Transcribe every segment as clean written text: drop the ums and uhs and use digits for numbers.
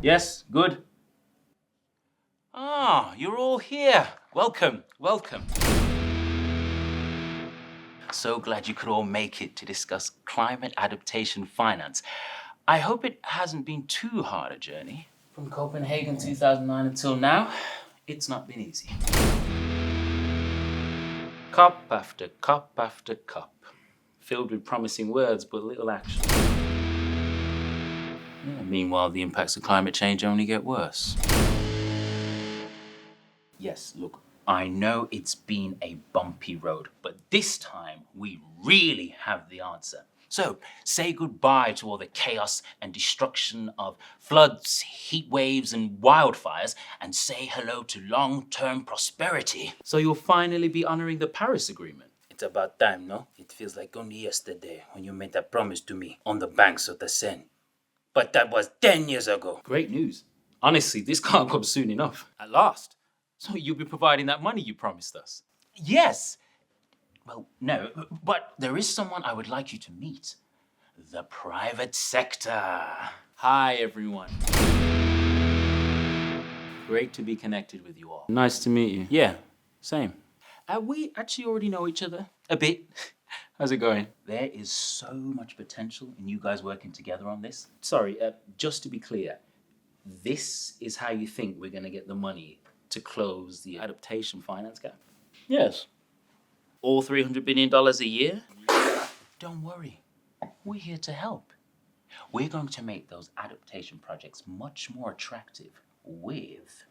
Yes, good. Ah, you're all here. Welcome, welcome. So glad you could all make it to discuss climate adaptation finance. I hope it hasn't been too hard a journey. From Copenhagen 2009 until now, it's not been easy. Cup after cup after cup, filled with promising words but little action. Yeah, meanwhile, the impacts of climate change only get worse. Yes, look, I know it's been a bumpy road, but this time we really have the answer. So, say goodbye to all the chaos and destruction of floods, heat waves, and wildfires, and say hello to long-term prosperity. So you'll finally be honoring the Paris Agreement. It's about time, no? It feels like only yesterday when you made that promise to me on the banks of the Seine. But that was 10 years ago. Great news. Honestly, this can't come soon enough. At last. So you'll be providing that money you promised us? Yes. Well, no, but there is someone I would like you to meet. The private sector. Hi, everyone. Great to be connected with you all. Nice to meet you. Yeah, same. We actually already know each other a bit. How's it going? There is so much potential in you guys working together on this. Sorry, just to be clear, this is how you think we're going to get the money to close the adaptation finance gap? Yes. All $300 billion a year? Don't worry, we're here to help. We're going to make those adaptation projects much more attractive with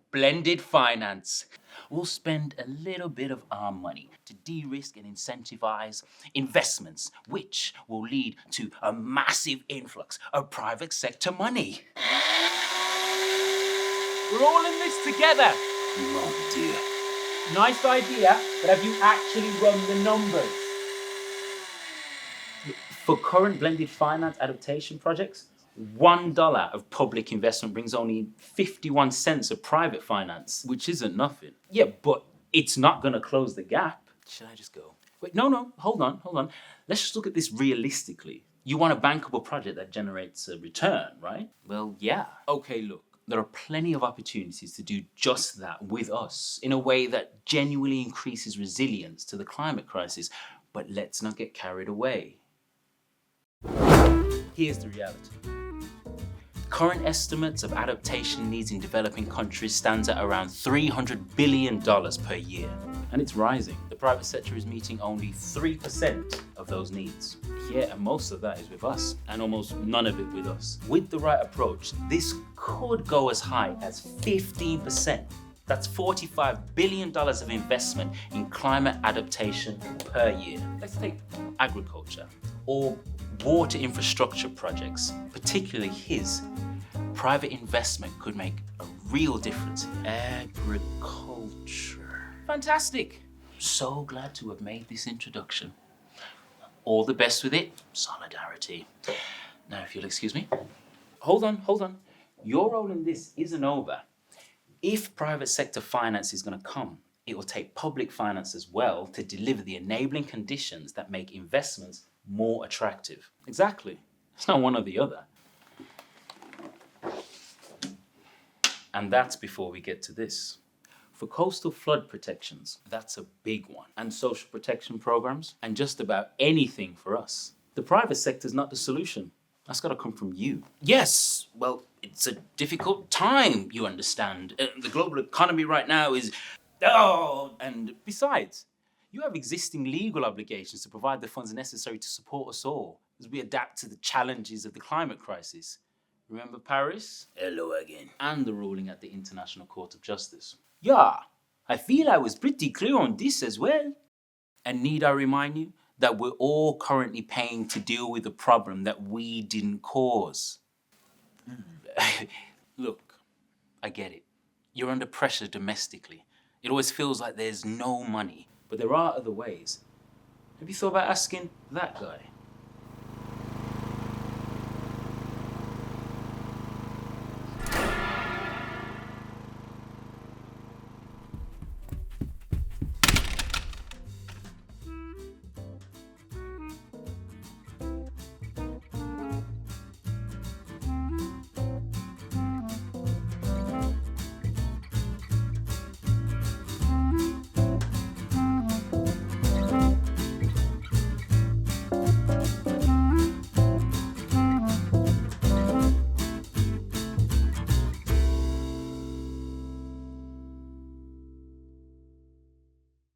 blended finance. We'll spend a little bit of our money to de-risk and incentivize investments, which will lead to a massive influx of private sector money. We're all in this together. Oh dear. Nice idea, but have you actually run the numbers? For current blended finance adaptation projects, $1 of public investment brings only 51 cents of private finance, which isn't nothing. Yeah, but it's not going to close the gap. Should I just go? Wait, no, hold on. Let's just look at this realistically. You want a bankable project that generates a return, right? Well, yeah. Okay, look. There are plenty of opportunities to do just that with us in a way that genuinely increases resilience to the climate crisis. But let's not get carried away. Here's the reality. Current estimates of adaptation needs in developing countries stands at around $300 billion per year. And it's rising. The private sector is meeting only 3% of those needs. Yeah, and most of that is with us, and almost none of it with us. With the right approach, this could go as high as 15%. That's $45 billion of investment in climate adaptation per year. Let's take agriculture or water infrastructure projects, particularly his. Private investment could make a real difference. Agriculture. Fantastic. So glad to have made this introduction. All the best with it. Solidarity. Now, if you'll excuse me. Hold on. Your role in this isn't over. If private sector finance is going to come, it will take public finance as well to deliver the enabling conditions that make investments more attractive. Exactly. It's not one or the other. And that's before we get to this. For coastal flood protections, that's a big one. And social protection programs, and just about anything for us. The private sector's not the solution. That's got to come from you. Yes, well, it's a difficult time, you understand. The global economy right now is... And besides, you have existing legal obligations to provide the funds necessary to support us all as we adapt to the challenges of the climate crisis. Remember Paris? Hello again. And the ruling at the International Court of Justice. Yeah, I feel I was pretty clear on this as well. And need I remind you that we're all currently paying to deal with a problem that we didn't cause? Look, I get it. You're under pressure domestically. It always feels like there's no money, but there are other ways. Have you thought about asking that guy?